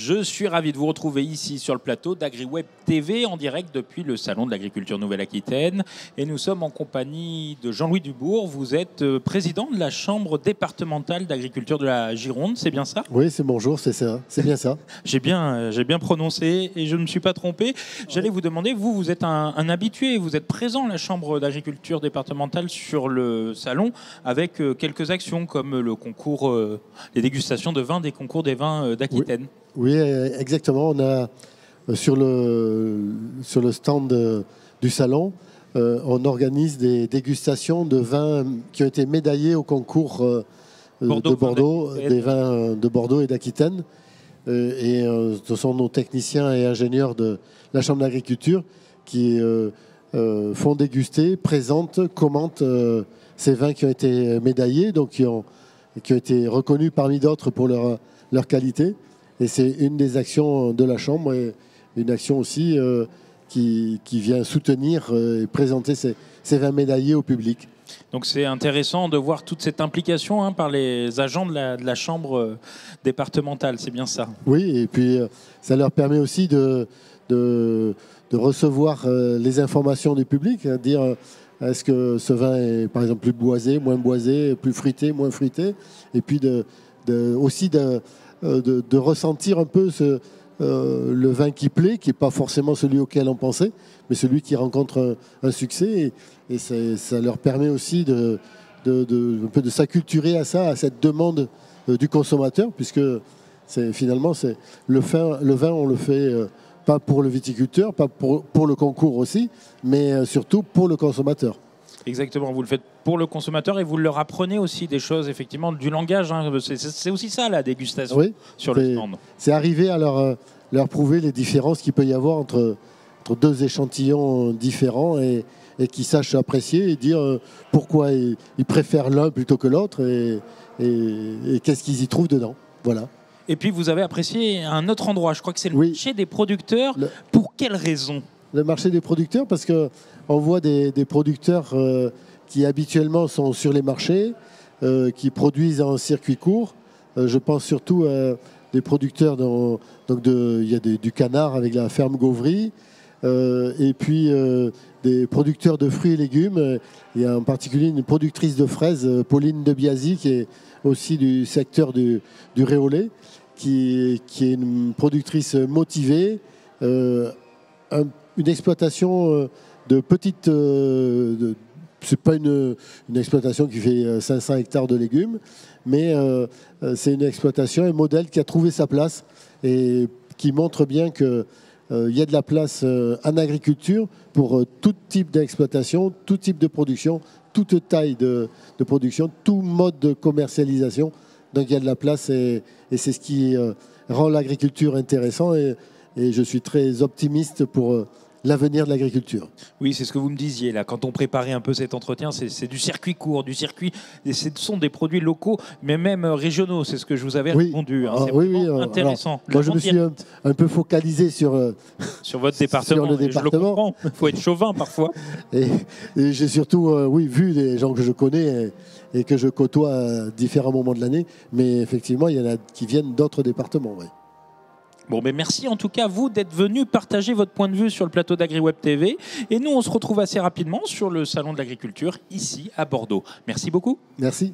Je suis ravi de vous retrouver ici sur le plateau d'AgriWeb TV en direct depuis le Salon de l'Agriculture Nouvelle-Aquitaine. Et nous sommes en compagnie de Jean-Louis Dubourg. Vous êtes président de la Chambre départementale d'agriculture de la Gironde, c'est bien ça? Oui, c'est bonjour, c'est ça, c'est bien ça. J'ai bien prononcé et je ne me suis pas trompé. J'allais vous demander, vous êtes un habitué, vous êtes présent à la Chambre d'agriculture départementale sur le salon avec quelques actions comme le concours, les dégustations de vin des concours des vins d'Aquitaine. Oui, exactement. On a sur le stand du salon, on organise des dégustations de vins qui ont été médaillés au concours de Bordeaux, des vins de Bordeaux et d'Aquitaine. Ce sont nos techniciens et ingénieurs de la Chambre d'agriculture qui font déguster, présentent, commentent ces vins qui ont été médaillés, donc qui ont été reconnus parmi d'autres pour leur qualité. Et c'est une des actions de la Chambre, et une action aussi qui vient soutenir et présenter ces vins médaillés au public. Donc c'est intéressant de voir toute cette implication par les agents de la Chambre départementale, c'est bien ça? Oui, et puis ça leur permet aussi de recevoir les informations du public, dire est-ce que ce vin est par exemple plus boisé, moins boisé, plus fruité, moins fruité, et puis aussi de ressentir un peu le vin qui plaît, qui n'est pas forcément celui auquel on pensait, mais celui qui rencontre un succès. Et ça leur permet aussi un peu de s'acculturer à ça, à cette demande du consommateur, puisque finalement, le vin, on le fait pas pour le viticulteur, pas pour le concours aussi, mais surtout pour le consommateur. Exactement, vous le faites pour le consommateur et vous leur apprenez aussi des choses, effectivement, du langage. C'est aussi ça, la dégustation, oui, sur le stand. C'est arriver à leur prouver les différences qu'il peut y avoir entre deux échantillons différents et qui sachent apprécier et dire pourquoi ils préfèrent l'un plutôt que l'autre et qu'est-ce qu'ils y trouvent dedans. Voilà. Et puis, vous avez apprécié un autre endroit. Je crois que c'est le marché des producteurs. Pour quelle raison? Le marché des producteurs, parce qu'on voit des producteurs qui habituellement sont sur les marchés, qui produisent en circuit court. Je pense surtout à des producteurs, il y a du canard avec la ferme Gauvry, et puis des producteurs de fruits et légumes. Il y a en particulier une productrice de fraises, Pauline de Biasi, qui est aussi du secteur du Réolais, qui est une productrice motivée, une exploitation de petite... c'est pas une exploitation qui fait 500 hectares de légumes, mais c'est une exploitation, un modèle qui a trouvé sa place et qui montre bien qu'il y a de la place en agriculture pour tout type d'exploitation, tout type de production, toute taille de production, tout mode de commercialisation. Donc il y a de la place et c'est ce qui rend l'agriculture intéressant et je suis très optimiste pour l'avenir de l'agriculture. Oui, c'est ce que vous me disiez là. Quand on préparait un peu cet entretien, c'est du circuit court, et ce sont des produits locaux, mais même régionaux. C'est ce que je vous avais répondu. C'est intéressant. Alors, moi, je me suis un peu focalisé sur votre département. Sur le département. Je le comprends. Il faut être chauvin parfois. Et j'ai surtout, vu les gens que je connais et que je côtoie à différents moments de l'année. Mais effectivement, il y en a qui viennent d'autres départements. Oui. Bon, mais merci en tout cas, vous, d'être venu partager votre point de vue sur le plateau d'AgriWeb TV. Et nous, on se retrouve assez rapidement sur le Salon de l'Agriculture, ici, à Bordeaux. Merci beaucoup. Merci.